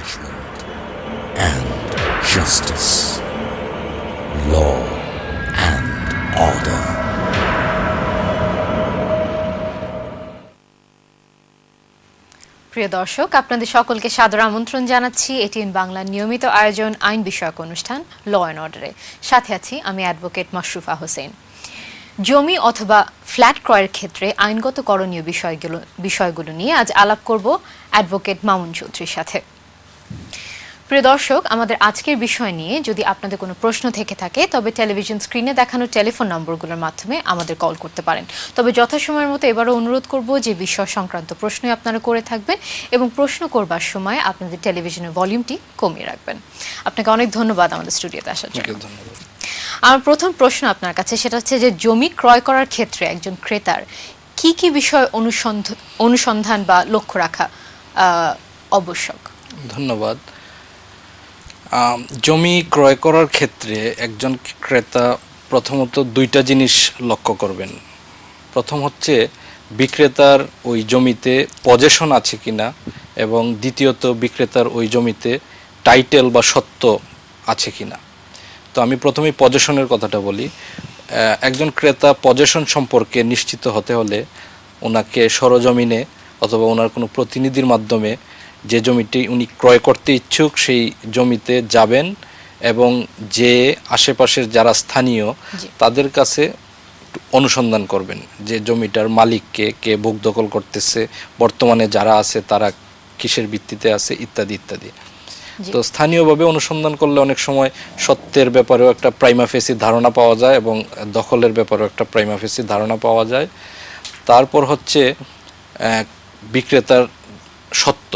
judgment and justice, law and order. প্রিয় দর্শক, আপনাদের সকলকে সাদর আমন্ত্রণ জানাচ্ছি এটিএন বাংলার নিয়মিত আয়োজন আইন বিষয়ক অনুষ্ঠান ল অ্যান্ড অর্ডারে। সাথে আছি আমি অ্যাডভোকেট মাশরুফা হোসেন। জমি অথবা ফ্ল্যাট ক্রয়ের ক্ষেত্রে আইনগত করণীয় বিষয়গুলো নিয়ে আজ আলাপ করব অ্যাডভোকেট মামুন চৌধুরীর সাথে। প্রিয় দর্শক, আমাদের আজকের বিষয় নিয়ে যদি আপনাদের কোনো প্রশ্ন থেকে থাকে তবে টেলিভিশন স্ক্রিনে দেখানো টেলিফোন নম্বরগুলোর মাধ্যমে আমাদের কল করতে পারেন। তবে যথাসময়ের মতো এবারও অনুরোধ করব যে বিষয় সংক্রান্ত প্রশ্নই আপনারা করে থাকবেন এবং প্রশ্ন করবার সময় আপনাদের টেলিভিশনের ভলিউমটি কমিয়ে রাখবেন। আপনাকে অনেক ধন্যবাদ আমাদের স্টুডিওতে আসার জন্য। আমার প্রথম প্রশ্ন আপনার কাছে সেটা হচ্ছে যে জমি ক্রয় করার ক্ষেত্রে একজন ক্রেতার কি কি বিষয় অনুসন্ধান বা লক্ষ্য রাখা আবশ্যক? ধন্যবাদ। জমি ক্রয় করার ক্ষেত্রে একজন ক্রেতা প্রথমত দুইটা জিনিস লক্ষ্য করবেন। প্রথম হচ্ছে বিক্রেতার ওই জমিতে পজেশন আছে কিনা, এবং দ্বিতীয়ত বিক্রেতার ওই জমিতে টাইটেল বা সত্ত্ব আছে কিনা। তো আমি প্রথমেই পজেশনের কথাটা বলি। একজন ক্রেতা পজেশন সম্পর্কে নিশ্চিত হতে হলে ওনাকে সরজমিনে অথবা ওনার কোনো প্রতিনিধির মাধ্যমে যে জমিটি উনি ক্রয় করতে ইচ্ছুক সেই জমিতে যাবেন এবং যে আশেপাশের যারা স্থানীয় তাদের কাছে অনুসন্ধান করবেন যে জমিটার মালিককে, কে ভোগ দখল করতেছে, বর্তমানে যারা আছে তারা কিসের ভিত্তিতে আছে, ইত্যাদি ইত্যাদি। তো স্থানীয়ভাবে অনুসন্ধান করলে অনেক সময় সত্যের ব্যাপারেও একটা প্রাইমা ফেসি ধারণা পাওয়া যায় এবং দখলের ব্যাপারেও একটা প্রাইমা ফেসি ধারণা পাওয়া যায়। তারপর হচ্ছে বিক্রেতার সত্ত্ব,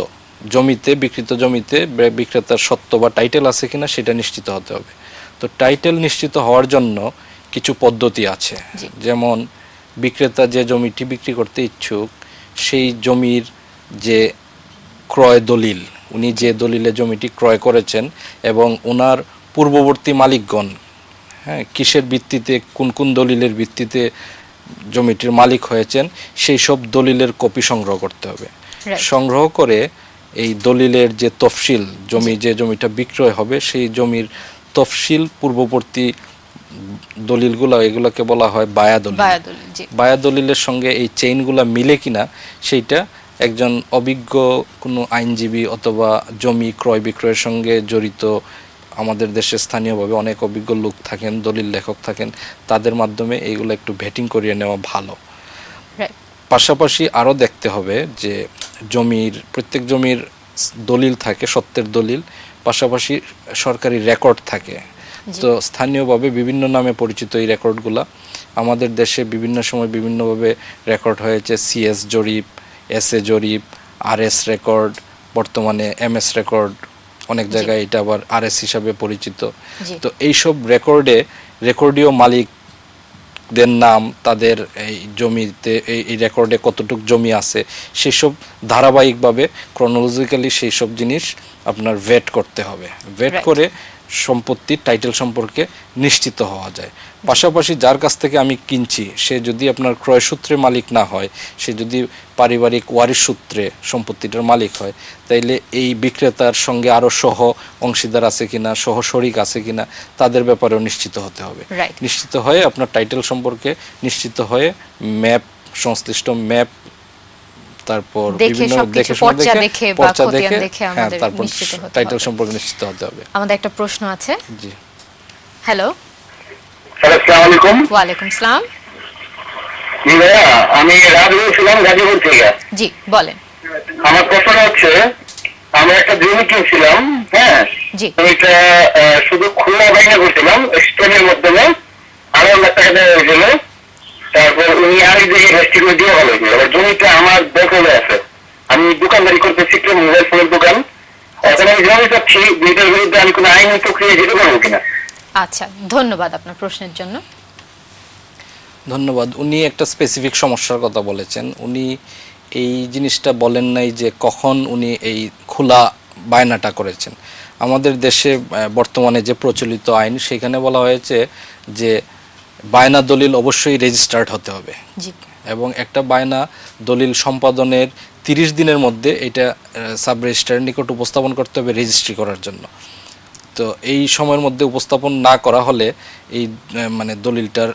জমিতে বিক্রিত জমিতে বিক্রেতার সত্ত্ব বা টাইটেল আছে কিনা সেটা নিশ্চিত হতে হবে। তো টাইটেল নিশ্চিত হওয়ার জন্য কিছু পদ্ধতি আছে, যেমন বিক্রেতা যে জমিটি বিক্রি করতে ইচ্ছুক সেই জমির যে ক্রয় দলিল, উনি যে দলিলে জমিটি ক্রয় করেছেন এবং ওনার পূর্ববর্তী মালিকগণ কিসের ভিত্তিতে, কোন কোন দলিলের ভিত্তিতে জমিটির মালিক হয়েছেন সেই সব দলিলের কপি সংগ্রহ করতে হবে। সংগ্রহ করে এই দলিলের যে তফসিল, যে জমিটা বিক্রয় হবে সেই জমির তফসিল পূর্ববর্তী দলিলগুলো, এগুলোকে বলা হয় বায়া দলিল। বায়া দলিলের সঙ্গে এই চেইনগুলা মিলে কিনা সেইটা একজন অভিজ্ঞ কোনো আইনজীবী অথবা জমি ক্রয় বিক্রয়ের সঙ্গে জড়িত আমাদের দেশে স্থানীয়ভাবে অনেক অভিজ্ঞ লোক থাকেন, দলিল লেখক থাকেন, তাদের মাধ্যমে এইগুলো একটু ভেটিং করিয়ে নেওয়া ভালো। পাশাপাশি আরও দেখতে হবে যে প্রত্যেক জমির দলিল থাকে, সত্ত্বের দলিল, পাশাপাশি সরকারি রেকর্ড থাকে। তো স্থানীয়ভাবে বিভিন্ন নামে পরিচিত এই রেকর্ডগুলা আমাদের দেশে বিভিন্ন সময় বিভিন্নভাবে রেকর্ড হয়েছে। সিএস জরিপ, এসএ জরিপ, আরএস রেকর্ড, বর্তমানে এমএস রেকর্ড, অনেক জায়গায় এটা আবার আরএস হিসাবে পরিচিত। তো এইসব রেকর্ডীয় মালিকদের নাম, তাদের এই জমিতে এই রেকর্ডে কতটুক জমি আছে সেসব ধারাবাহিকভাবে ক্রনোলজিক্যালি সেই সব জিনিস আপনার ভেট করতে হবে। ভেট করে সম্পত্তির টাইটেল সম্পর্কে নিশ্চিত হওয়া যায়। পাশাপাশি যার কাছ থেকে আমি কিনছি সে যদি আপনার ক্রয় সূত্রে মালিক না হয়, সে যদি পারিবারিক ওয়ারিশ সূত্রে সম্পত্তিটার মালিক হয়, তাইলে এই বিক্রেতার সঙ্গে আরও সহ অংশীদার আছে কিনা, সহ শরিক আছে কিনা, তাদের ব্যাপারেও নিশ্চিত হতে হবে। নিশ্চিত হয়ে আপনার টাইটেল সম্পর্কে নিশ্চিত হয়ে ম্যাপ, সংশ্লিষ্ট ম্যাপ, তারপর বিভিন্ন পর্চা দেখে তারপর টাইটেল সম্পর্কে নিশ্চিত হতে হবে। আমাদের একটা প্রশ্ন আছে। জি, হ্যালো। আসসালামু আলাইকুম। ওয়া আলাইকুম আসসালাম। জি ভাইয়া, আমি রাজু ছিলাম গাজীপুর থেকে। জি বলেন। আমার প্রশ্ন হচ্ছে, আমরা একটা জমি কিনছিলাম, জমিটা শুধু খোলা বাইনা করছিলাম, স্টেমের মাধ্যমে 8 লাখ টাকা দেওয়া হয়েছিল। তারপর উনি আরেক জায়গায় রেজিস্ট্রি করে দিয়ে ভালো হয়েছিল। এবার জমিটা আমার দখলে আছে, আমি দোকানদারি করতেছি, মোবাইল ফোনের দোকান। এখন আমি জমি চাচ্ছি, যেটার বিরুদ্ধে আমি কোনো আইনি প্রক্রিয়া যেতে পারবো কিনা। আচ্ছা, ধন্যবাদ আপনার প্রশ্নের জন্য। ধন্যবাদ। উনি একটা স্পেসিফিক সমস্যার কথা বলেছেন। উনি এই জিনিসটা বলেন নাই যে কখন উনি এই খোলা বায়নাটা করেছেন। আমাদের দেশে বর্তমানে যে প্রচলিত আইন সেখানে বলা হয়েছে যে বায়না দলিল অবশ্যই রেজিস্টার্ড হতে হবে জি এবং একটা বায়না দলিল সম্পাদনের 30 দিনের মধ্যে এটা সাব রেজিস্ট্রারের নিকট উপস্থাপন করতে হবে রেজিস্ট্রি করার জন্য। তো এই সময়ের মধ্যে উপস্থাপন না করা হলে এই মানে দলিলটার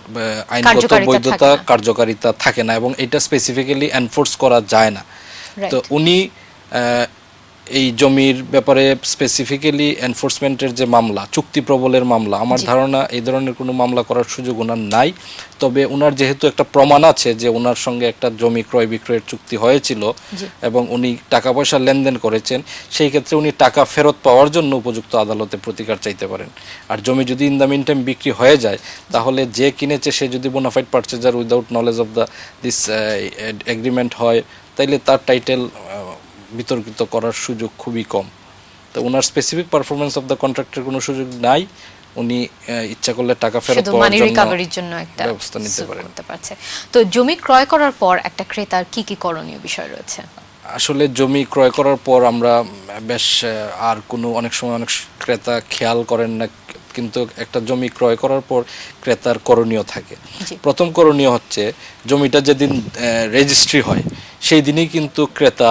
আইনগত বৈধতা কার্যকারিতা থাকে না এবং এটা স্পেসিফিক্যালি এনফোর্স করা যায় না। তো উনি এই জমির ব্যাপারে স্পেসিফিক্যালি এনফোর্সমেন্টের যে মামলা, চুক্তি প্রবলের মামলা, আমার ধারণা এই ধরনের কোনো মামলা করার সুযোগ ওনার নাই। তবে ওনার যেহেতু একটা প্রমাণ আছে যে ওনার সঙ্গে একটা জমি ক্রয় বিক্রয়ের চুক্তি হয়েছিল এবং উনি টাকা পয়সা লেনদেন করেছেন, সেই ক্ষেত্রে উনি টাকা ফেরত পাওয়ার জন্য উপযুক্ত আদালতে প্রতিকার চাইতে পারেন। আর জমি যদি ইন দ্য মিন টাইম বিক্রি হয়ে যায়, তাহলে যে কিনেছে সে যদি bona fide purchaser without knowledge of this agreement হয়, তাইলে তার টাইটেল বিতর্কিত করার সুযোগ খুবই কম। তো ওনার স্পেসিফিক পারফরমেন্স অফ দ্য কন্ট্রাক্টের কোনো সুযোগ নাই। উনি ইচ্ছা করলে টাকা ফেরত পাওয়ার জন্য একটা ব্যবস্থা নিতে পারেন। তো জমি ক্রয় করার পর একটা ক্রেতার কি কি করণীয় বিষয় রয়েছে? আসলে জমি ক্রয় করার পর আমরা বেশ আর কোনো অনেক সময় অনেক ক্রেতা খেয়াল করেন না, কিন্তু একটা জমি ক্রয় করার পর ক্রেতার করণীয় থাকে। প্রথম করণীয় হচ্ছে জমিটা যেদিন রেজিস্ট্রি হয় সেই দিনই কিন্তু ক্রেতা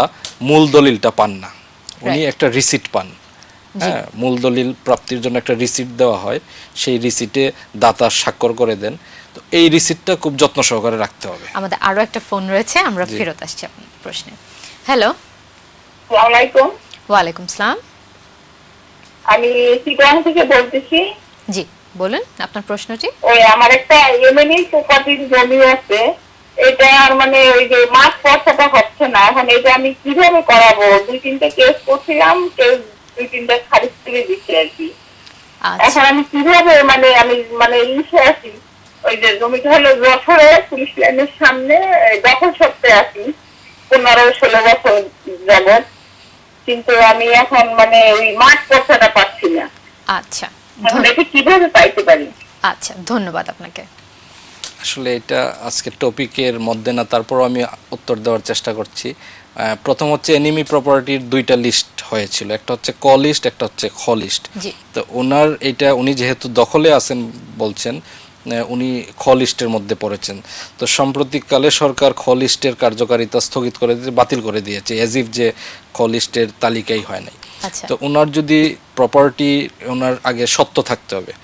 মূল দলিলটা পান না, উনি একটা রিসিট পান। হ্যাঁ, মূল দলিল প্রাপ্তির জন্য একটা রিসিট দেওয়া হয়, সেই রিসিটে দাতা স্বাক্ষর করে দেন। তো এই রিসিটটা খুব যত্ন সহকারে রাখতে হবে। আমাদের আরো একটা ফোন রয়েছে, আমরা ফেরত আসছি আপনার প্রশ্নে। হ্যালো, আসসালামু আলাইকুম। ওয়ালাইকুম আসসালাম। আমি চিটাং থেকে বলতেছি। জি বলুন আপনার প্রশ্নটি। ওই আমার একটা এমএনই প্রপার্টির জমি আছে, এটা মানে ওই যে মাছ পয়সাটা হচ্ছে না, এখন এটা আমি কিভাবে করাবো? 2-3টা কেস করছিলাম, কেস 2-3টা খারিজ করে দিচ্ছে আর কি। এখন আমি কিভাবে আমি ইসে আছি, ওই যে জমিটা হলো যশোরে পুলিশ লাইনের সামনে দখল সত্ত্বে আছি 15-16 বছর যাবত, কিন্তু আমি এখন মানে ওই মাছ পয়সাটা পাচ্ছি না। আচ্ছা, এটা কিভাবে পাইতে পারি? আচ্ছা, ধন্যবাদ আপনাকে। আসলে এটা আজকে টপিকের মধ্যে না, তারপর আমি উত্তর দেওয়ার চেষ্টা করছি। প্রথম হচ্ছে এনিমি প্রপার্টির 2টা লিস্ট হয়েছিল, একটা হচ্ছে ক লিস্ট, একটা হচ্ছে খ লিস্ট। তো ওনার এটা উনি যেহেতু দখলে আছেন বলছেন, উনি খ লিস্টের মধ্যে পড়েছেন। তো সাম্প্রতিককালে সরকার খ লিস্টের কার্যকারিতা স্থগিত করে দিয়ে বাতিল করে দিয়েছে, এজ ইফ যে খ লিস্টের তালিকাই হয় নাই। তো ওনার যদি প্রপার্টি, ওনার আগে সত্য থাকতে হবে।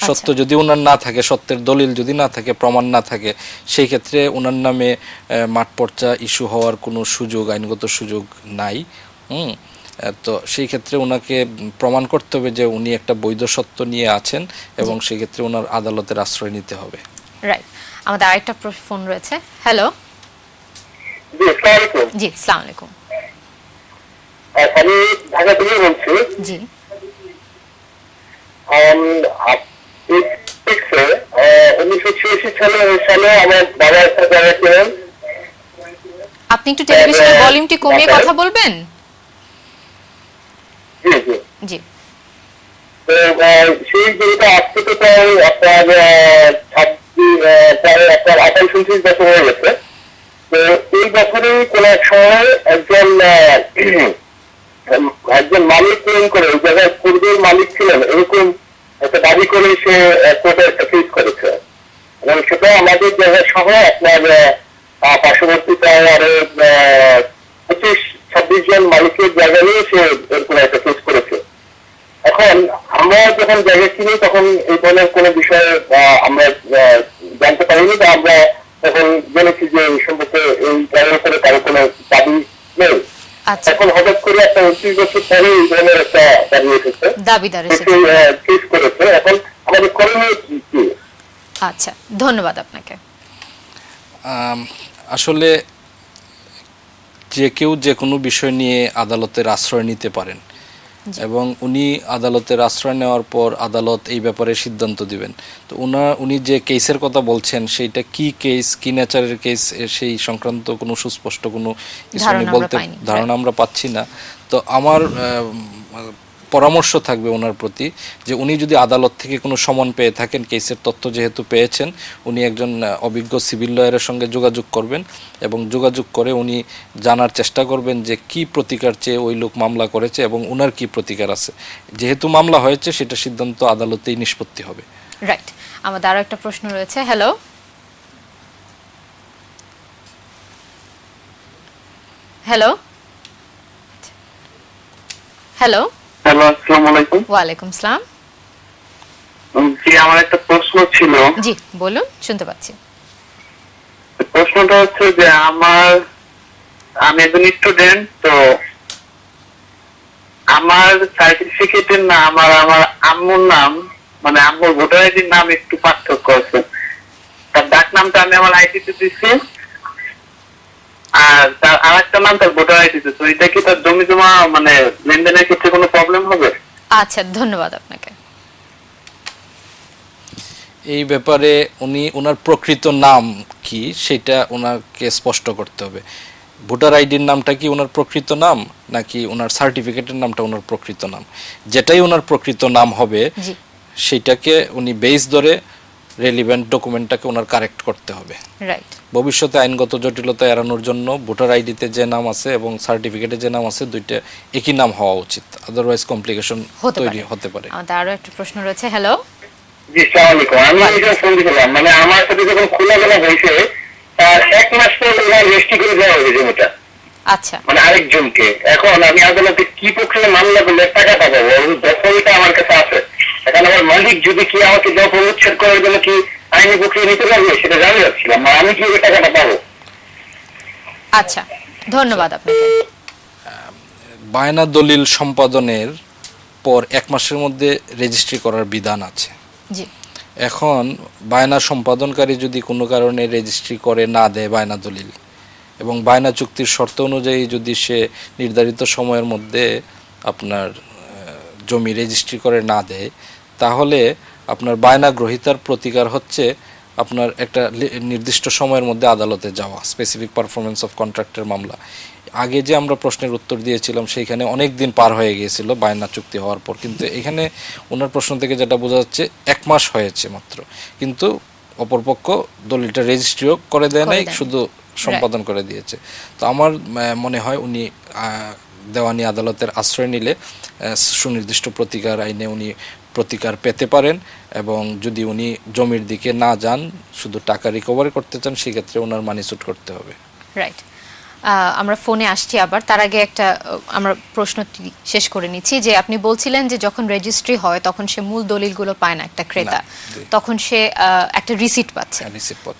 সত্য যদি ওনার না থাকে, সত্যের দলিল যদি না থাকে, প্রমাণ না থাকে, সেই ক্ষেত্রে ওনার নামে মাঠ পর্চা ইস্যু হওয়ার কোনো সুযোগ, আইনগত সুযোগ নাই। তো সেই ক্ষেত্রে ওনাকে প্রমাণ করতে হবে যে উনি একটা বৈধ সত্য নিয়ে আছেন এবং সেই ক্ষেত্রে ওনার আদালতের আশ্রয় নিতে হবে। রাইট, আমাদের আরেকটা ফোন রয়েছে। হ্যালো, জি আসসালামু আলাইকুম। জি আসসালামু আলাইকুম। আমি ঢাকা থেকে বলছি। জি, আপনি একটু টেলিভিশনের ভলিউমটি কমিয়ে কথা বলবেন? জি, সেই জমিটা আজ থেকে প্রায় আপনার 28-29 বছর হয়ে গেছে। তো এই বছরে কোন এক সময় একজন মালিক ক্লেম করে, ওই জায়গায় পূর্বের মালিক ছিলেন এরকম একটা দাবি করে সে কোর্টে একটা কেস করেছে এবং সেটা আমাদের জায়গা সহ আপনার পার্শ্ববর্তী প্রায় আরো 25-26 জন মালিকের জায়গা নিয়ে সে এরকম একটা কেস করেছে। এখন আমরা যখন জায়গা কিনি তখন এই ধরনের কোনো বিষয়ে আমরা জানতে পারিনি, বা আমরা তখন জেনেছি যে এই সম্পর্কে এই জায়গার উপরে কারো কোনো দাবি নেই। এখন হঠাৎ করে একটা 29 বছর পরে এই ধরনের একটা দাবি এসেছে, কেস করেছে। এখন আমাদের করণীয় কি? আচ্ছা, ধন্যবাদ আপনাকে। আসলে যে কেউ যে কোনো বিষয় নিয়ে আদালতের আশ্রয় নিতে পারেন এবং উনি আদালতের আশ্রয় নেওয়ার পর আদালত এই ব্যাপারে সিদ্ধান্ত দিবেন। তো উনি যে কেসের কথা বলছেন সেইটা কি কেস, কি নেচারের কেস, সেই সংক্রান্ত কোনো সুস্পষ্ট কোনো কিছু বলতে ধারণা আমরা পাচ্ছি না। তো আমার পরামর্শ থাকবে ওনার প্রতি যে উনি যদি আদালত থেকে কোনো সমন পেয়ে থাকেন, কেসের তথ্য যেহেতু পেয়েছেন, উনি একজন অভিজ্ঞ সিভিল লয়ারের সঙ্গে যোগাযোগ করবেন এবং যোগাযোগ করে উনি জানার চেষ্টা করবেন যে কি প্রতিকার চেয়ে ওই লোক মামলা করেছে এবং ওনার কি প্রতিকার আছে। যেহেতু মামলা হয়েছে সেটা সিদ্ধান্ত আদালতেই নিষ্পত্তি হবে। রাইট, আমাদের আরো একটা প্রশ্ন রয়েছে। হ্যালো হ্যালো হ্যালো হ্যালো, আসসালামু আলাইকুম। ওয়ালাইকুম আসসালাম। জি, আমার একটা প্রশ্ন ছিল। জি বলুন, শুনতে পাচ্ছি। প্রশ্নটা হচ্ছে যে আমি একজন স্টুডেন্ট, তো আমার সার্টিফিকেটের নাম আর আমার আম্মুর নাম, মানে আম্মুর ভোটার আইডির নাম একটু পার্থক্য আছে। তার ডাক নামটা আমি আমার আইডিতে দিচ্ছি, আর তার আরেকটা নাম তার ভোটার আইডিতে। তো এটা কি তার জমি জমা মানে লেনদেনের ক্ষেত্রে কোনো প্রবলেম হবে? আচ্ছা, ধন্যবাদ আপনাকে। এই ব্যাপারে ওনার প্রকৃত নাম কি সেটা ওনাকে স্পষ্ট করতে হবে। ভোটার আইডির নামটা কি ওনার প্রকৃত নাম, নাকি ওনার সার্টিফিকেটের নামটা ওনার প্রকৃত নাম? যেটাই ওনার প্রকৃত নাম হবে সেটাকে উনি বেস ধরে রেলিভেন্ট ডকুমেন্টটাকে ওনার কারেক্ট করতে হবে। রাইট। ভবিষ্যতে আইনগত জটিলতা এড়ানোর জন্য ভোটার আইডিতে যে নাম আছে এবং সার্টিফিকেটে যে নাম আছে দুইটা একই নাম হওয়া উচিত, আদারওয়াইজ কমপ্লিকেশন তৈরি হতে পারে। আমাদের আরো একটা প্রশ্ন রয়েছে। হ্যালো জি, আসসালামু আলাইকুম। আমি এটা ফোন দিয়েছিলাম, মানে আমার সাথে যখন খোলামেলা হয়েছে তার 1 মাস পর রেজিস্ট্রি করে দেওয়া হয়েছে জমিটা। আচ্ছা, মানে আরেকজনকে। এখন আমি আদালতে কি প্রক্রিয়া মামলা করলে টাকাটা পাবো? দখলটা আমার কাছে আছে। এখন আমার মালিক যদি কি আমাকে দখল উচ্ছেদ করার জন্য কি আইনি প্রক্রিয়া নিতে পারবে সেটা জানি যাচ্ছিলাম, আমি কি টাকাটা পাবো? আচ্ছা, ধন্যবাদ আপনাকে। বায়না দলিল সম্পাদনের পর 1 মাসের মধ্যে রেজিস্ট্রি করার বিধান আছে। জি। এখন বায়না সম্পাদনকারী যদি কোনো কারণে রেজিস্ট্রি করে না দেয় বায়না দলিল, এবং বায়না চুক্তির শর্ত অনুযায়ী যদি সে নির্ধারিত সময়ের মধ্যে আপনার জমি রেজিস্ট্রি করে না দেয়, তাহলে আপনার বায়না গ্রহীতার প্রতিকার হচ্ছে আপনার একটা নির্দিষ্ট সময়ের মধ্যে আদালতে যাওয়া, স্পেসিফিক পারফরমেন্স অফ কন্ট্রাক্টের মামলা। আগে যে আমরা প্রশ্নের উত্তর দিয়েছিলাম সেইখানে অনেক দিন পার হয়ে গিয়েছিল বায়না চুক্তি হওয়ার পর, কিন্তু এখানে ওনার প্রশ্ন থেকে যেটা বোঝা যাচ্ছে 1 মাস হয়েছে মাত্র, কিন্তু অপরপক্ষ দলিলটা রেজিস্ট্রিও করে দেয় নাই, শুধু সম্পাদন করে দিয়েছে। তো আমার মনে হয় উনি দেওয়ানি আদালতের আশ্রয় নিলে সুনির্দিষ্ট প্রতিকার আইনে উনি প্রতিকার পেতে পারেন, এবং যদি উনি জমির দিকে না যান, শুধু টাকা রিকভারি করতে চান, সেক্ষেত্রে ওনার মানি সুট করতে হবে। রাইট। আমরা ফোনে আসছি আবার, তার আগে একটা আমরা প্রশ্নটি শেষ করে নিচ্ছি যে আপনি বলছিলেন যে যখন রেজিস্ট্রি হয় তখন সে মূল দলিলগুলো পায় না একটা ক্রেতা, তখন সে একটা রিসিট পাচ্ছে।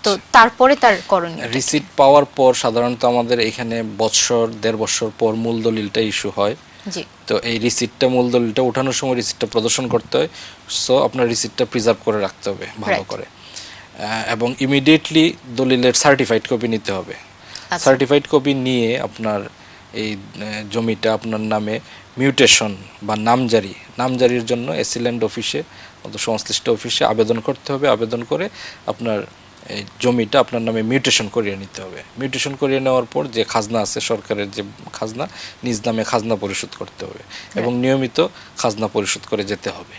তো তারপরে তার করণীয় রিসিট পাওয়ার পর সাধারণত আমাদের এখানে বছর 1.5 বছর পর মূল দলিলটা ইস্যু হয়। জি। তো এই রিসিটটা, মূল দলিলটা ওঠানোর সময় রিসিটটা প্রদর্শন করতে হয়। সো আপনার রিসিটটা প্রিজার্ভ করে রাখতে হবে ভালো করে, এবং ইমিডিয়েটলি দলিলের সার্টিফাইড কপি নিতে হবে। সার্টিফাইড কপি নিয়ে আপনার এই জমিটা আপনার নামে মিউটেশন বা নামজারির জন্য এসিল্যান্ড অফিসে অথবা সংশ্লিষ্ট অফিসে আবেদন করতে হবে। আবেদন করে আপনার এই জমিটা আপনার নামে মিউটেশন করিয়ে নিতে হবে। মিউটেশন করিয়ে নেওয়ার পর যে খাজনা আছে, সরকারের যে খাজনা, নিজ নামে খাজনা পরিশোধ করতে হবে এবং নিয়মিত খাজনা পরিশোধ করে যেতে হবে।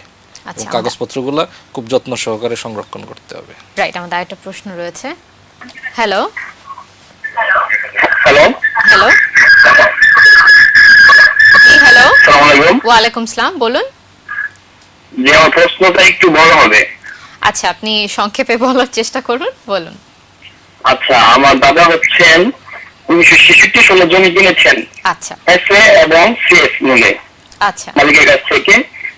এবং কাগজপত্রগুলো খুব যত্ন সহকারে সংরক্ষণ করতে হবে। রাইট। আমাদের আরেকটা প্রশ্ন রয়েছে। হ্যালো হ্যালো হ্যালো জি হ্যালো, আসসালামু আলাইকুম। ওয়ালাইকুম আসসালাম, বলুন। যে আমার প্রশ্নটা একটু বড় হবে। আচ্ছা, আপনি সংক্ষেপে বলার চেষ্টা করুন, বলুন। আচ্ছা, আমার দাদা হচ্ছেন 1966 সালে জমি কিনেছেন। আচ্ছা। এসএ এবং সিএস মূলে। আচ্ছা। মালিকের কাছ থেকে।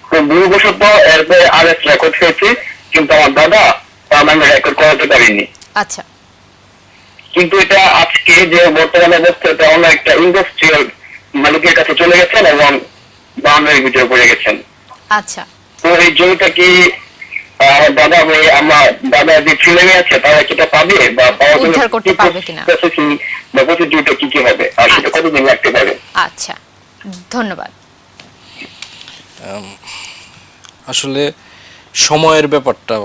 তো 2 বছর পর এরপরে আরএস রেকর্ড হয়েছে, কিন্তু আমার দাদা তার নামে রেকর্ড করাতে পারেনি। আচ্ছা। কিন্তু এটা আজকে যে বর্তমানে অবস্থা, এটা অন্য একটা ইন্ডাস্ট্রিয়াল মালিকের কাছে চলে গেছেন এবং বাউন্ডারির ভিতরে পড়ে গেছেন। আচ্ছা। তো এই জমিটা কি আমার দাদা হয়ে আমার দাদা যে ছেলে মেয়ে আছে তারা কিটা পাবে, বা পাওয়ার জন্য উদ্ধার করতে পারবে কিনা, প্রসেসিং বা প্রসিডিউরটা কি হবে, আর সেটা কতদিন লাগতে পারে? আচ্ছা, ধন্যবাদ। আসলে সময়ের ব্যাপারটা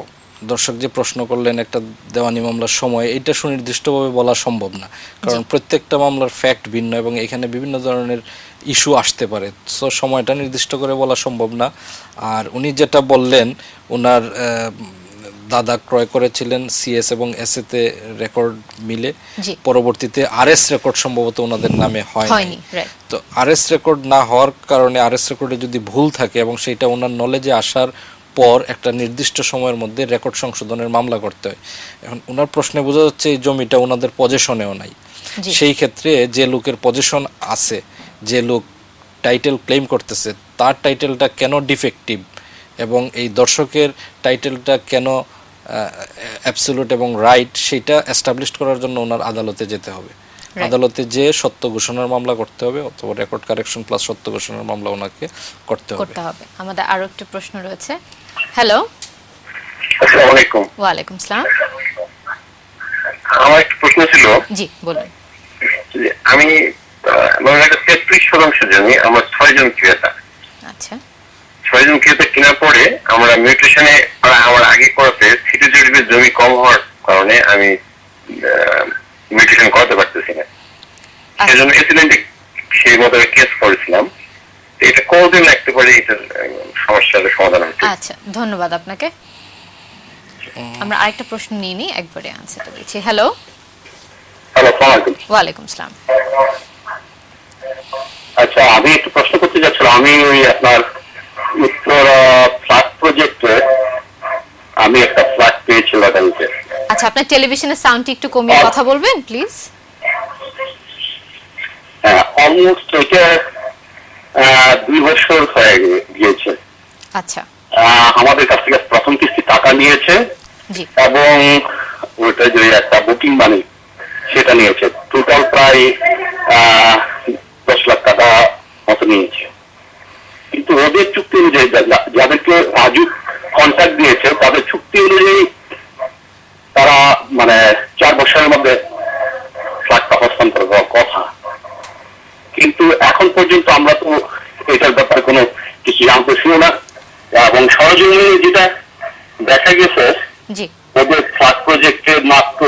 দর্শক যে প্রশ্ন করলেন, একটা দেওয়ানি মামলার সময়, এটা সুনির্দিষ্টভাবে বলা সম্ভব না, কারণ প্রত্যেকটা মামলার ফ্যাক্ট ভিন্ন এবং এখানে বিভিন্ন ধরনের ইস্যু আসতে পারে। সো সময়টা নির্দিষ্ট করে বলা সম্ভব না। আর উনি যেটা বললেন, ওনার দাদা ক্রয় করেছিলেন সিএস এবং এসএতে রেকর্ড মিলে, পরবর্তীতে আরএস রেকর্ড সম্ভবত ওনাদের নামে হয়নি। তো আরএস রেকর্ড না হওয়ার কারণে, আরএস রেকর্ডে যদি ভুল থাকে এবং সেটা ওনার নলেজে আসার পর একটা নির্দিষ্ট সময়ের মধ্যে রেকর্ড সংশোধনের মামলা করতে হয়। এখন ওনার প্রশ্নে বোঝা যাচ্ছে এই জমিটা ওনাদের পজেশনেও নাই। সেই ক্ষেত্রে যে লোকের পজেশন আছে, যে লোক টাইটেল ক্লেম করতেছে, তার টাইটেলটা কেন ডিফেক্টিভ এবং এই দর্শকের টাইটেলটা কেন অ্যাবসলিউট এবং রাইট, সেটা এস্টাবলিশ করার জন্য ওনার আদালতে যেতে হবে। আদালতে যে সত্য ঘোষণার মামলা করতে হবে অথবা রেকর্ড কারেকশন প্লাস সত্য ঘোষণার মামলা ওনাকে করতে হবে। আমাদের আরো একটা প্রশ্ন রয়েছে। হ্যালো, আসসালামু আলাইকুম। ওয়া আলাইকুম আসসালাম। আমার একটা প্রশ্ন ছিল। জি বলুন। আমি আমার একটা 33% জমি, আমার 6 জন ক্রেতা। আচ্ছা, 6 জন ক্রেতা কেনার পরে আমরা মিউটেশনে আমার আগে করাতে সিটিজের জমি কম হওয়ার কারণে আমি মিউটেশন করতে পারতেছি না। সেজন্য এসিডেন্টে সেই মতো কেস করেছিলাম। এটা কতদিন লাগতে পারে এটার সমস্যার সমাধান হতে? আচ্ছা, ধন্যবাদ আপনাকে। আমরা আরেকটা প্রশ্ন নিয়ে নিই, একবারে আনসারটা দিচ্ছি। হ্যালো, আসসালামু আলাইকুম। ওয়া আলাইকুম আসসালাম। আচ্ছা, আমি একটু প্রশ্ন করতে যাচ্ছিলাম। আমি ওই আপনার উত্তরা ফ্ল্যাট প্রজেক্টে আমি একটা ফ্ল্যাট পেয়েছিলাম। আচ্ছা, আপনার টেলিভিশনের সাউন্ডটি একটু কমিয়ে কথা বলবেন প্লিজ। হ্যাঁ, অলমোস্ট এটা 2 বছর হয়ে গিয়েছে। আচ্ছা, আমাদের কাছ থেকে প্রথম কিস্তি টাকা নিয়েছে এবং ওটা যে একটা বুকিং মানি সেটা নিয়েছে। টোটাল প্রায় 10 লাখ টাকা মতো নিয়েছে। কিন্তু ওদের চুক্তি অনুযায়ী যাদেরকে রাজু কন্ট্রাক্ট দিয়েছে তাদের চুক্তি অনুযায়ী তারা মানে 4 বছরের মধ্যে ফ্ল্যাটটা হস্তান্তর করার কথা। কিন্তু এখন পর্যন্ত আমরা তো এটার ব্যাপারে কোনো কিছু জানতেছিও না এবং সরজমিনে যেটা দেখা গেছে ওদের ফ্ল্যাট প্রজেক্টের মাত্র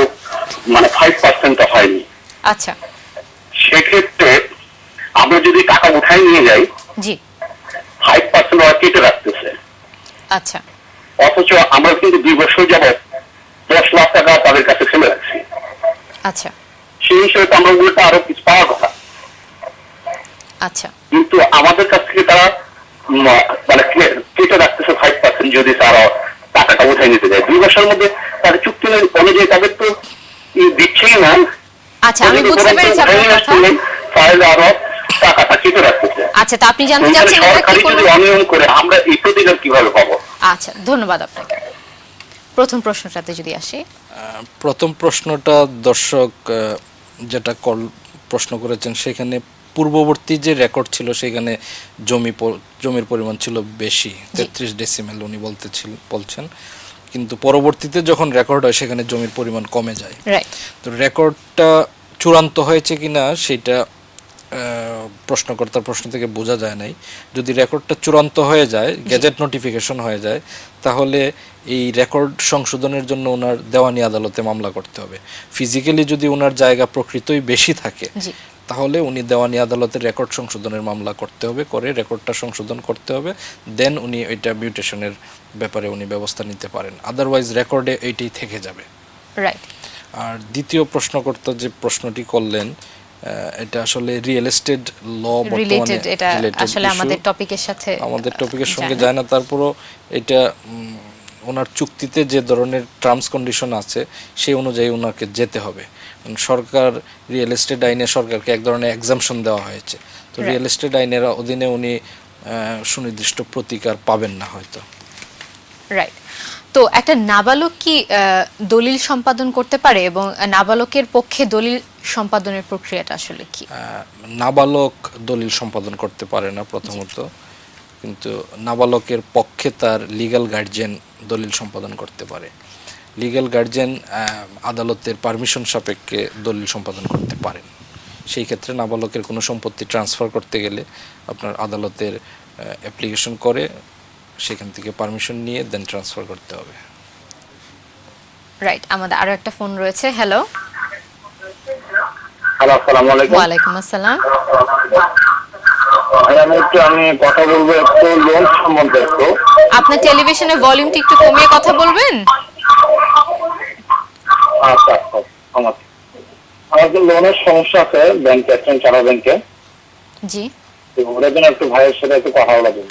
মানে 5% হয়নি। আচ্ছা, সেক্ষেত্রে আমরা যদি টাকা উঠাই নিয়ে যাই 5% ওরা কেটে রাখতেছে। আচ্ছা, অথচ আমরা কিন্তু 2 বছর যাবত 10 লাখ টাকা তাদের কাছে ফেলে রাখছি। আচ্ছা, সেই হিসেবে তো আমরা ওগুলোটা আরো কিছু পাওয়ার কথা। আচ্ছা, কিন্তু আমাদের কাছ থেকে তারা মানে কেটে রাখতেছে 5%। যদি তারা টাকাটা উঠাই নিতে যায় 2 বছরের মধ্যে তাদের চুক্তি অনুযায়ী তাদের তো দিচ্ছেই না। আচ্ছা, আমি বুঝতে পেরেছি আপনার কথা। ফাইল আরো টাকাটা কেটে রাখতেছে। আচ্ছা, তা আপনি জানতে চাচ্ছেন এটা কি যদি অনিয়ম করে আমরা এই প্রতিকার কিভাবে পাবো? আচ্ছা, ধন্যবাদ আপনাকে। প্রথম প্রশ্নটাতে যদি আসি, প্রথম প্রশ্নটা দর্শক যেটা প্রশ্ন করেছেন সেখানে পূর্ববর্তী যে রেকর্ড ছিল সেখানে জমির পরিমাণ ছিল বেশি, 33 ডেসিমেল উনি বলছেন। কিন্তু পরবর্তীতে যখন রেকর্ড হয় সেখানে জমির পরিমাণ কমে যায়। তো রেকর্ডটা চূড়ান্ত হয়েছে কিনা সেটা প্রশ্নকর্তার প্রশ্ন থেকে বোঝা যায় নাই। যদি রেকর্ডটা চূড়ান্ত হয়ে যায়, গেজেট নোটিফিকেশন হয়ে যায়, তাহলে এই রেকর্ড সংশোধনের জন্য ওনার দেওয়ানি আদালতে মামলা করতে হবে। ফিজিক্যালি যদি ওনার জায়গা প্রকৃতই বেশি থাকে তাহলে উনি দেওয়ানি আদালতে রেকর্ড সংশোধনের মামলা করতে হবে, করে রেকর্ডটা সংশোধন করতে হবে, দেন উনি ওইটা মিউটেশনের ব্যাপারে উনি ব্যবস্থা নিতে পারেন। আদারওয়াইজ রেকর্ডে এইটাই থেকে যাবে। রাইট। আর দ্বিতীয় প্রশ্নকর্তা যে প্রশ্নটি করলেন এটা আসলে রিয়েল এস্টেট ল বর্তমানে এটা আসলে আমাদের টপিকের সঙ্গে যায় না। তারপরও এটা ওনার চুক্তিতে যে ধরনের টার্মস কন্ডিশন আছে সেই অনুযায়ী ওনাকে যেতে হবে। সরকার রিয়েল এস্টেট আইনে সরকারকে এক ধরনের এক্সাম্পশন দেওয়া হয়েছে। তো রিয়েল এস্টেট আইনের অধীনে উনি সুনির্দিষ্ট প্রতিকার পাবেন না হয়তো। রাইট। তো একটা নাবালক কি দলিল সম্পাদন করতে পারে এবং নাবালকের পক্ষে দলিল সম্পাদনের প্রক্রিয়াটা আসলে কি? নাবালক দলিল সম্পাদন করতে পারে না প্রথমত, কিন্তু নাবালকের পক্ষে তার লিগ্যাল গার্জিয়ান দলিল সম্পাদন করতে পারে। লিগ্যাল গার্জিয়ান আদালতের পারমিশন সাপেক্ষে দলিল সম্পাদন করতে পারেন। সেই ক্ষেত্রে নাবালকের কোনো সম্পত্তি ট্রান্সফার করতে গেলে আপনার আদালতের অ্যাপ্লিকেশন করে সেখান থেকে পারমিশন নিয়ে দেন ট্রান্সফার করতে হবে। রাইট। আমাদের আরো একটা ফোন রয়েছে। হ্যালো, আসসালামু আলাইকুম। ওয়া আলাইকুম আসসালাম। আমি কথা বলবো একটু লোন সম্বন্ধে। আপনার টেলিভিশনের ভলিউমটা একটু কমিয়ে কথা বলবেন? আচ্ছা, আমাদের লোনের সমস্যা আছে ব্যাংকে, চারা ব্যাংকে। জি, ওরা যেন একটু ভাইয়ের সাথে একটু কথা বলা দিন।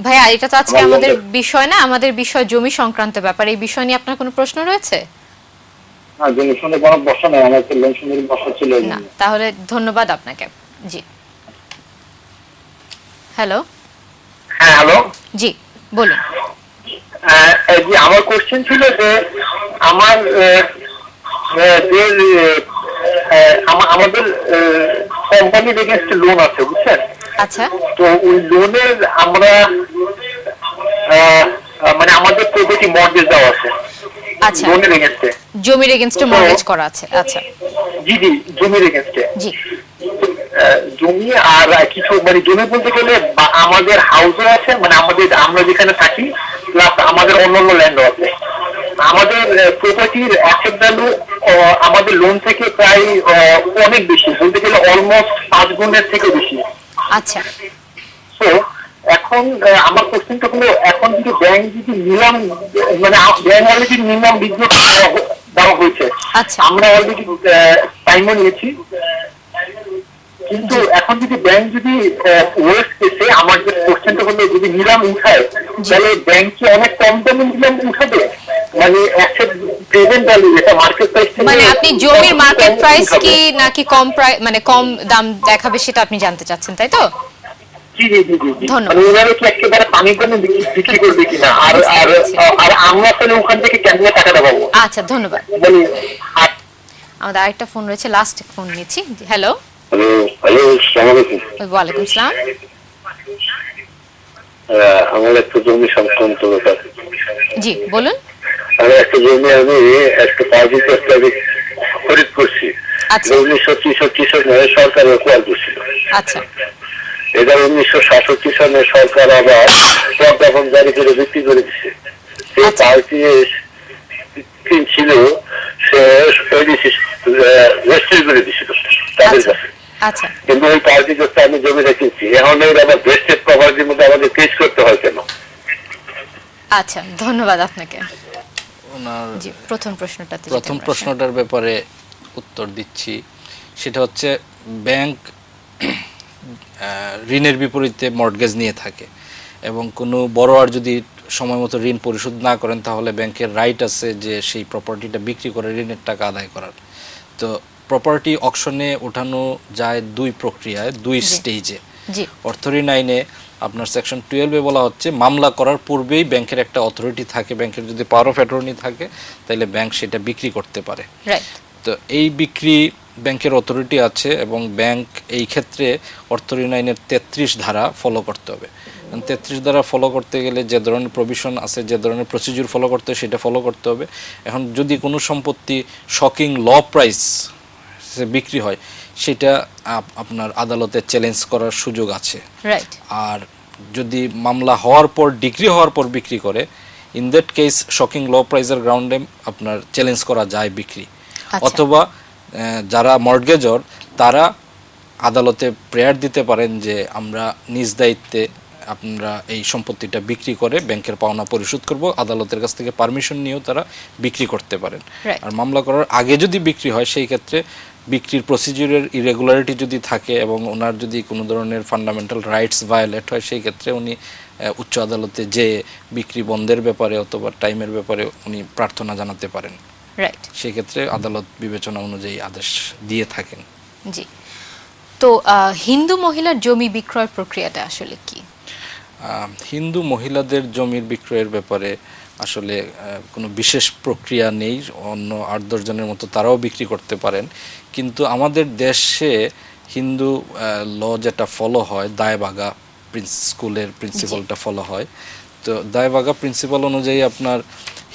ভাইয়া এটা তো আজকে আমাদের বিষয় না, আমাদের বিষয় জমি সংক্রান্ত ব্যাপার। এই বিষয় নিয়ে আপনার কোনো প্রশ্ন রয়েছে? না, জমি শুনে কোনো প্রশ্ন নেই, আমার একটা লোন শুনে প্রশ্ন ছিল না, তাহলে ধন্যবাদ আপনাকে। জি, হ্যালো। হ্যাঁ, হ্যালো। জি বলুন। জি, আমার কোশ্চেন ছিল যে আমার আমাদের কোম্পানির এগেইনস্টে লোন আছে, বুঝছেন? আচ্ছা। তো ওই লোনের আমরা মানে আমাদের প্রপার্টি মর্টগেজ দেওয়া আছে। আচ্ছা, লোনের এগেইনস্টে, জমির এগেইনস্টে মর্টগেজ করা আছে। আচ্ছা জি জি, জমির এগেইনস্টে। জি, জমি আর কিছু মানে জমি বলতে গেলে আমাদের হাউসও আছে, মানে আমরা যেখানে থাকি, প্লাস আমাদের অন্যান্য ল্যান্ডও আছে। আমাদের প্রপার্টির অ্যাসেট ভ্যালু আমাদের লোন থেকে প্রায় অনেক বেশি, বলতে গেলে অলমোস্ট 5 গুণের থেকে বেশি। আচ্ছা। তো এখন আমার কোশ্চেনটা হলো, এখন যদি ব্যাংক যদি নিলাম, মানে ব্যাংক অলরেডি মিনিমাম বিজনেস দেওয়া হয়েছে, আচ্ছা, আমরা অলরেডি টাইমও নিয়েছি, কিন্তু এখন যদি ব্যাংক যদি ওয়েস্ট কেসে, আমার যে কোশ্চেনটা হলো, যদি নিলাম উঠায়, তাহলে ব্যাংক কি অনেক কম দামে নিলাম উঠাবে? মানে অ্যাসেট প্রেজেন্ট ভ্যালু, এটা মার্কেট প্রাইস, মানে আপনি জমির মার্কেট প্রাইস কি নাকি কম প্রাইস, মানে কম দাম দেখাবে সেটা আপনি জানতে চাচ্ছেন, তাই তো? জি জি জি জি। ধন্যবাদ। মানে ওনারা কি একেবারে পানির দামে বিক্রি করবে কিনা, আর আর আর আমরা আসলে ওখান থেকে কেমনে টাকাটা পাবো? আচ্ছা, ধন্যবাদ। মানে আমাদের আরেকটা ফোন রয়েছে, লাস্ট ফোন নিচ্ছি। হ্যালো। হ্যালো, হ্যালো, আসসালামু আলাইকুম। ওয়ালাইকুম আসসালাম। আমার একটা জমি সংক্রান্ত ব্যাপার। জি বলুন। আমি একটা জমি একটা পার্টি খরিদ করছি। আচ্ছা। 1963 সনে সরকার অ্যাকোয়ার করছিল। আচ্ছা। এটা 1967 সনে সরকার আবার প্রজ্ঞাপন জারি করে বিক্রি করে দিচ্ছে। সেই পার্টি ছিল, সে রেজিস্ট্রি করে দিছিল তাদের কাছে। আচ্ছা। কিন্তু ওই পার্টি করতে আমি জমিটা কিনছি, এখন এর আবার ভেস্টেড প্রপার্টির মধ্যে আমাদের কেস করতে হয় কেন? আচ্ছা, ধন্যবাদ আপনাকে। ওনার জি, প্রথম প্রশ্নটার ব্যাপারে উত্তর দিচ্ছি। সেটা হচ্ছে, ব্যাংক ঋণের বিপরীতে মর্টগেজ নিয়ে থাকে, এবং কোনো বড়োয়ার যদি সময় মতো ঋণ পরিশোধ না করেন, তাহলে ব্যাংকের রাইট আছে যে সেই প্রপার্টিটা বিক্রি করে ঋণের টাকা আদায় করার। তো প্রপার্টি অকশনে ওঠানো যায় 2 প্রক্রিয়ায়, 2 স্টেজে। অর্থঋণ আইনে আপনার সেকশন 12-এ বলা হচ্ছে, মামলা করার পূর্বেই ব্যাংকের একটা অথরিটি থাকে, ব্যাংকের যদি পাওয়ার অফ অ্যাটর্নি থাকে, তাহলে ব্যাংক সেটা বিক্রি করতে পারে। তো এই বিক্রি ব্যাংকের অথরিটি আছে, এবং ব্যাংক এই ক্ষেত্রে অর্থঋণ আইনের 33 ধারা ফলো করতে হবে। 33 ধারা ফলো করতে গেলে যে ধরনের প্রভিশন আছে, যে ধরনের প্রসিডিউর ফলো করতে হয়, সেটা ফলো করতে হবে। এখন যদি কোনো সম্পত্তি শকিং ল প্রাইস বিক্রি হয়, সেটা আপনার আদালতে চ্যালেঞ্জ করার সুযোগ আছে। আর যদি মামলা হওয়ার পর, ডিগ্রি হওয়ার পর বিক্রি করে, ইন দ্যাট কেস শকিং ল প্রাইসের গ্রাউন্ডে আপনার চ্যালেঞ্জ করা যায় বিক্রি। অথবা যারা মর্টগেজর, তারা আদালতে প্রেয়ার দিতে পারেন যে আমরা নিজ দায়িত্বে আপনারা এই সম্পত্তিটা বিক্রি করে ব্যাংকের পাওনা পরিশোধ করব, আদালতের কাছ থেকে পারমিশন নিয়েও তারা বিক্রি করতে পারেন। আর মামলা করার আগে যদি বিক্রি হয়, সেই ক্ষেত্রে বিক্রির প্রসিডিউরের ইরেগুলারিটি যদি থাকে এবং ওনার যদি কোনো ধরনের ফান্ডামেন্টাল রাইটস ভায়োলেট হয়, সেই ক্ষেত্রে উনি উচ্চ আদালতে যে বিক্রি বন্ধের ব্যাপারে অথবা টাইমের ব্যাপারে উনি প্রার্থনা জানাতে পারেন। সেই ক্ষেত্রে আদালত বিবেচনা অনুযায়ী আদেশ দিয়ে থাকেন। জি। তো হিন্দু মহিলার জমি বিক্রয় প্রক্রিয়াটা আসলে কি? হিন্দু মহিলাদের জমির বিক্রয়ের ব্যাপারে আসলে কোনো বিশেষ প্রক্রিয়া নেই, অন্য 8-10 জনের মতো তারাও বিক্রি করতে পারেন। কিন্তু আমাদের দেশে হিন্দু ল যেটা ফলো হয়, দায়ভাগা স্কুলের প্রিন্সিপালটা ফলো হয়। তো দায়ভাগা প্রিন্সিপাল অনুযায়ী আপনার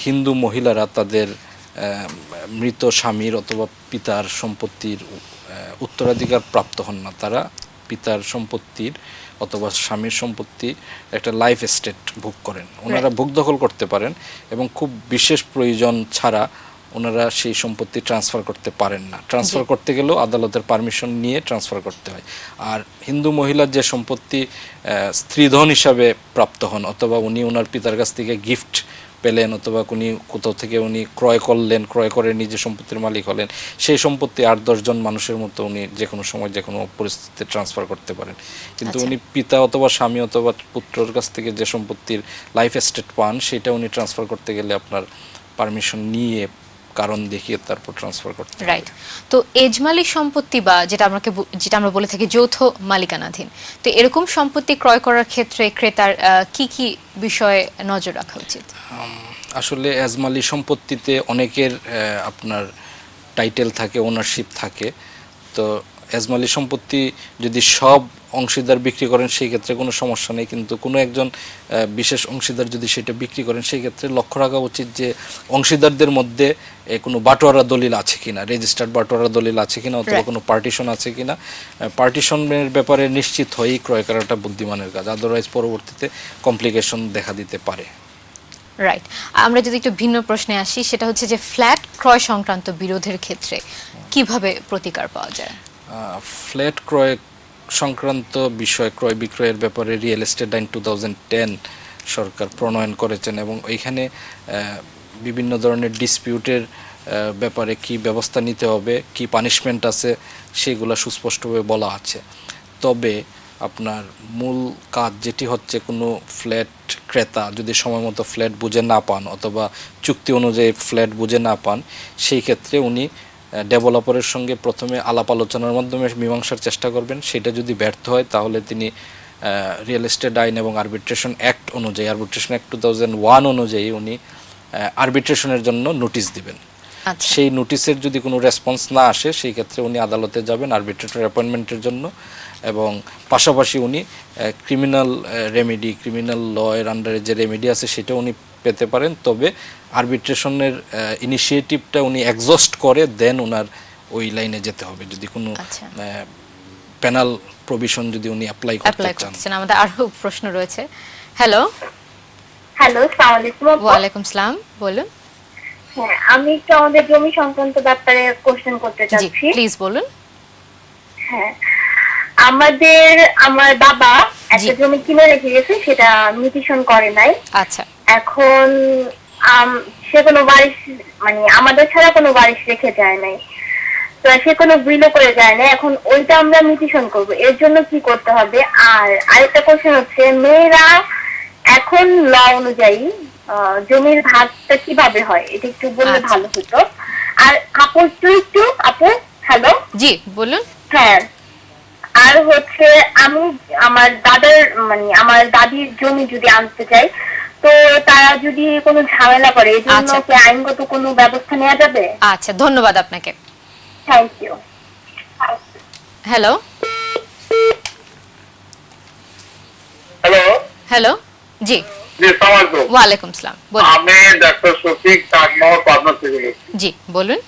হিন্দু মহিলারা তাদের মৃত স্বামীর অথবা পিতার সম্পত্তির উত্তরাধিকার প্রাপ্ত হন না। তারা পিতার সম্পত্তির অথবা স্বামীর সম্পত্তি একটা লাইফ এস্টেট ভোগ করেন। ওনারা ভোগ দখল করতে পারেন, এবং খুব বিশেষ প্রয়োজন ছাড়া ওনারা সেই সম্পত্তি ট্রান্সফার করতে পারেন না। ট্রান্সফার করতে গেলেও আদালতের পারমিশন নিয়ে ট্রান্সফার করতে হয়। আর হিন্দু মহিলার যে সম্পত্তি স্ত্রীধন হিসাবে প্রাপ্ত হন, অথবা উনি ওনার পিতার কাছ থেকে গিফট পেলেন অথবা উনি কোথাও থেকে উনি ক্রয় করলেন, ক্রয় করে নিজে সম্পত্তির মালিক হলেন, সেই সম্পত্তি 8-10 জন মানুষের মতো উনি যে কোনো সময় যে কোনো পরিস্থিতিতে ট্রান্সফার করতে পারেন। কিন্তু উনি পিতা অথবা স্বামী অথবা পুত্রর কাছ থেকে যে সম্পত্তির লাইফ এস্টেট পান সেটা উনি ট্রান্সফার করতে গেলে আপনার পারমিশন নিয়ে কারণ দেখিয়ে তারপর ট্রান্সফার করতে হবে। রাইট। তো এজমালি সম্পত্তি বা যেটা আমরা বলে থাকি যৌথ মালিকানাধীন, তো এরকম সম্পত্তি ক্রয় করার ক্ষেত্রে ক্রেতার কি কি বিষয়ে নজর রাখা উচিত? আসলে এজমালি সম্পত্তিতে অনেকের আপনার টাইটেল থাকে, ওনারশিপ থাকে। তো এজমালি সম্পত্তি যদি সব অংশীদার বিক্রি করেন সেই ক্ষেত্রে কোনো সমস্যা নেই, কিন্তু কোনো একজন বিশেষ অংশীদার যদি সেটা বিক্রি করেন সেই ক্ষেত্রে লক্ষ্য রাখা উচিত যে অংশীদারদের মধ্যে কোনো বাটোয়ারা দলিল আছে কিনা, রেজিস্টার্ড বাটোয়ারা দলিল আছে কিনা, অথবা কোনো পার্টিশন আছে কিনা। পার্টিশনের ব্যাপারে নিশ্চিত হয়েই ক্রয় করাটা বুদ্ধিমানের কাজ, আদারওয়াইজ পরবর্তীতে কমপ্লিকেশন দেখা দিতে পারে। রাইট। আমরা যদি একটু ভিন্ন প্রশ্নে আসি, সেটা হচ্ছে যে ফ্ল্যাট ক্রয় সংক্রান্ত বিরোধের ক্ষেত্রে কিভাবে প্রতিকার পাওয়া যায়? ফ্ল্যাট ক্রয় সংক্রান্ত বিষয়, ক্রয় বিক্রয়ের ব্যাপারে রিয়েল এস্টেট আইন 2010 সরকার প্রণয়ন করেছেন এবং এইখানে বিভিন্ন ধরনের ডিসপিউটের ব্যাপারে কি ব্যবস্থা নিতে হবে, কি পানিশমেন্ট আছে, সেগুলো সুস্পষ্টভাবে বলা আছে। তবে আপনার মূল কাজ যেটি হচ্ছে, কোনো ফ্ল্যাট ক্রেতা যদি সময় মতো ফ্ল্যাট বুঝে না পান অথবা চুক্তি অনুযায়ী ফ্ল্যাট বুঝে না পান, সেই ক্ষেত্রে উনি ডেভেলপারের সঙ্গে প্রথমে আলাপ আলোচনার মাধ্যমে মীমাংসার চেষ্টা করবেন। সেটা যদি ব্যর্থ হয় তাহলে তিনি রিয়েল এস্টেট আইন এবং আরবিট্রেশন অ্যাক্ট অনুযায়ী, আরবিট্রেশন অ্যাক্ট 2001 অনুযায়ী উনি আরবিট্রেশনের জন্য নোটিশ দিবেন। সেই নোটিশের যদি কোনো রেসপন্স না আসে সেই ক্ষেত্রে উনি আদালতে যাবেন আরবিট্রেটর অ্যাপয়েন্টমেন্টের জন্য, এবং পাশাপাশি উনি ক্রিমিনাল রেমেডি, ক্রিমিনাল ল এর আন্ডারে যে রেমেডি আছে সেটা উনি পেতে পারেন। তবে আরবিট্রেশনের ইনিশিয়েটিভটা উনি এক্সস্ট করে দেন ওনার ওই লাইনে যেতে হবে, যদি কোনো পেনাল প্রভিশন যদি উনি অ্যাপ্লাই করতে চান। আমাদের আরো প্রশ্ন রয়েছে। হ্যালো। হ্যালো, আসসালামু আলাইকুম। ওয়া আলাইকুম সালাম, বলুন। হ্যাঁ, আমি একটু আমাদের জমি সংক্রান্ত ব্যাপারে কোশ্চেন করতে চাচ্ছি। প্লিজ বলুন। হ্যাঁ, আমার বাবা একটা জমি কিনে রেখে গেছে, সেটা মিউটেশন করে নাই। আচ্ছা। এখন সে কোনো বারিশ, মানে আমাদের ছাড়া কোনো বারিশ রেখে যায় নাই, তো সে কোনো বিলও করে যায় না। এখন ওইটা আমরা মিউটেশন করব, এর জন্য কি করতে হবে? আর আরেকটা কোশ্চেন হচ্ছে, মেয়েরা এখন ল অনুযায়ী জমির ভাগটা কিভাবে হয়, এটা একটু বললে ভালো হতো। আর আপু হ্যালো। জি বলুন। হ্যাঁ, আর হচ্ছে আমি আমার দাদির জমি যদি আনতে চাই, তো তারা যদি কোনো ঝামেলা করে, এই জন্য কি আইনগত কোনো ব্যবস্থা নেওয়া যাবে? আচ্ছা, ধন্যবাদ আপনাকে। Thank you. Hello. Hello. Hello. জি। ওয়ালাইকুম সালাম, বলুন। আমি ডাক্তার শফিক, চাকমাওয়ার পাবনা থেকে বলছি। জি বলুন।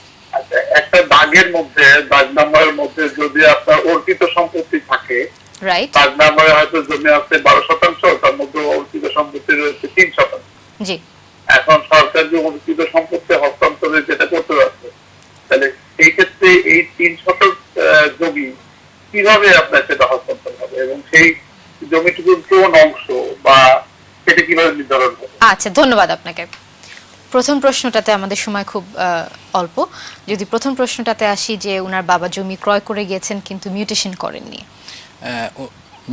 একটা দাগের মধ্যে, দাগ নাম্বারের মধ্যে যদি আপনার অর্পিত সম্পত্তি থাকে, রাইট, দাগ নাম্বারে হয়তো জমি আছে 12%, তার মধ্যে অর্পিত সম্পত্তি রয়েছে 3%। জি। এখন সরকার যে অর্পিত সম্পত্তি হস্তান্তরে যেটা করতে যাচ্ছে, তাহলে এই ক্ষেত্রে এই 3% জমি কিভাবে আপনার সেটা হস্তান্তর হবে এবং সেই জমিটুকুর কোন অংশ বা সেটা কিভাবে নির্ধারণ হবে? আচ্ছা, ধন্যবাদ আপনাকে। প্রথম প্রশ্নটাতে আমাদের সময় খুব অল্প। যদি প্রথম প্রশ্নটাতে আসি, যে ওনার বাবা জমি ক্রয় করে গিয়েছেন কিন্তু মিউটেশন করেননি,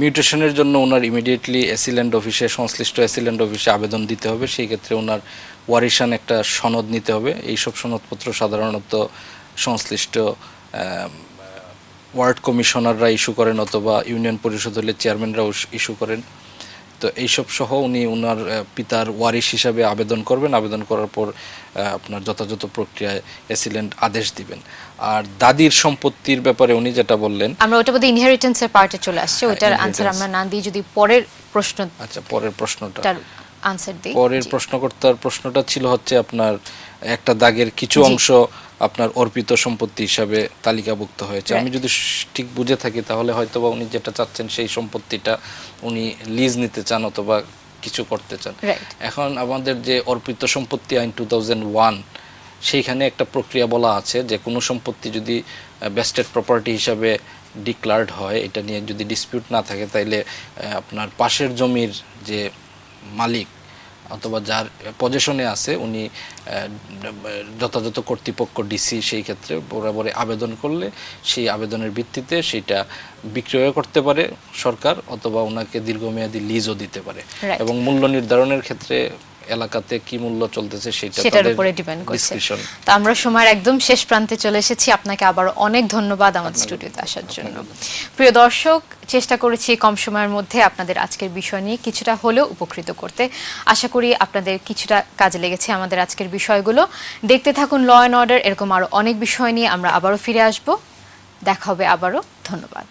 মিউটেশনের জন্য ওনার ইমিডিয়েটলি এসিল্যান্ড অফিসে, সংশ্লিষ্ট এসিল্যান্ড অফিসে আবেদন দিতে হবে। সেই ক্ষেত্রে ওনার ওয়ারিশান একটা সনদ নিতে হবে। এইসব সনদপত্র সাধারণত সংশ্লিষ্ট ওয়ার্ড কমিশনাররা ইস্যু করেন অথবা ইউনিয়ন পরিষদ হলে চেয়ারম্যানরাও ইস্যু করেন। তো এইসব সহ উনি ওনার পিতার ওয়ারিশ হিসাবে আবেদন করবেন। আবেদন করার পর আপনার যথাযথ প্রক্রিয়ায় এসিল্যান্ড আদেশ দিবেন। আর দাদির সম্পত্তির ব্যাপারে উনি যেটা বললেন, আমরা ওটা বোধহয় ইনহেরিটেন্সের পার্টে চলে আসছে, ওটার আনসার আমরা না দিই, যদি পরের প্রশ্ন। আচ্ছা, পরের প্রশ্নটা আনসার দিই। পরের প্রশ্নকর্তার প্রশ্নটা ছিল হচ্ছে আপনার একটা দাগের কিছু অংশ আপনার অর্পিত সম্পত্তি হিসাবে তালিকাভুক্ত হয়েছে। আমি যদি ঠিক বুঝে থাকি তাহলে হয়তোবা উনি যেটা চাচ্ছেন সেই সম্পত্তিটা উনি লিজ নিতে চান অথবা কিছু করতে চান। এখন আমাদের যে অর্পিত সম্পত্তি আইন 2001, সেইখানে একটা প্রক্রিয়া বলা আছে যে কোনো সম্পত্তি যদি বেস্টেড প্রপার্টি হিসাবে ডিক্লার্ড হয়, এটা নিয়ে যদি ডিসপিউট না থাকে, তাইলে আপনার পাশের জমির যে মালিক অথবা যার পজেশনে আছে উনি যথাযথ কর্তৃপক্ষ ডিসি সেই ক্ষেত্রে বরাবরে আবেদন করলে সেই আবেদনের ভিত্তিতে সেটা বিক্রয় করতে পারে সরকার, অথবা ওনাকে দীর্ঘমেয়াদী লিজও দিতে পারে। এবং মূল্য নির্ধারণের ক্ষেত্রে এলাকাতে কি মূল্য চলতেছে সেটার উপরে ডিপেন্ড করছে। তো আমরা সময়ের একদম শেষ প্রান্তে চলে এসেছি। আপনাকে আবার অনেক ধন্যবাদ আমাদের স্টুডিওতে আসার জন্য। প্রিয় দর্শক, চেষ্টা করেছি কম সময়ের মধ্যে আপনাদের আজকের বিষয় নিয়ে কিছুটা হলেও উপকৃত করতে। আশা করি আপনাদের কিছুটা কাজে লেগেছে আমাদের আজকের বিষয়গুলো। দেখতে থাকুন ল অ্যান্ড অর্ডার, এরকম আরো অনেক বিষয় নিয়ে আমরা আবারও ফিরে আসব। দেখা হবে আবারও। ধন্যবাদ।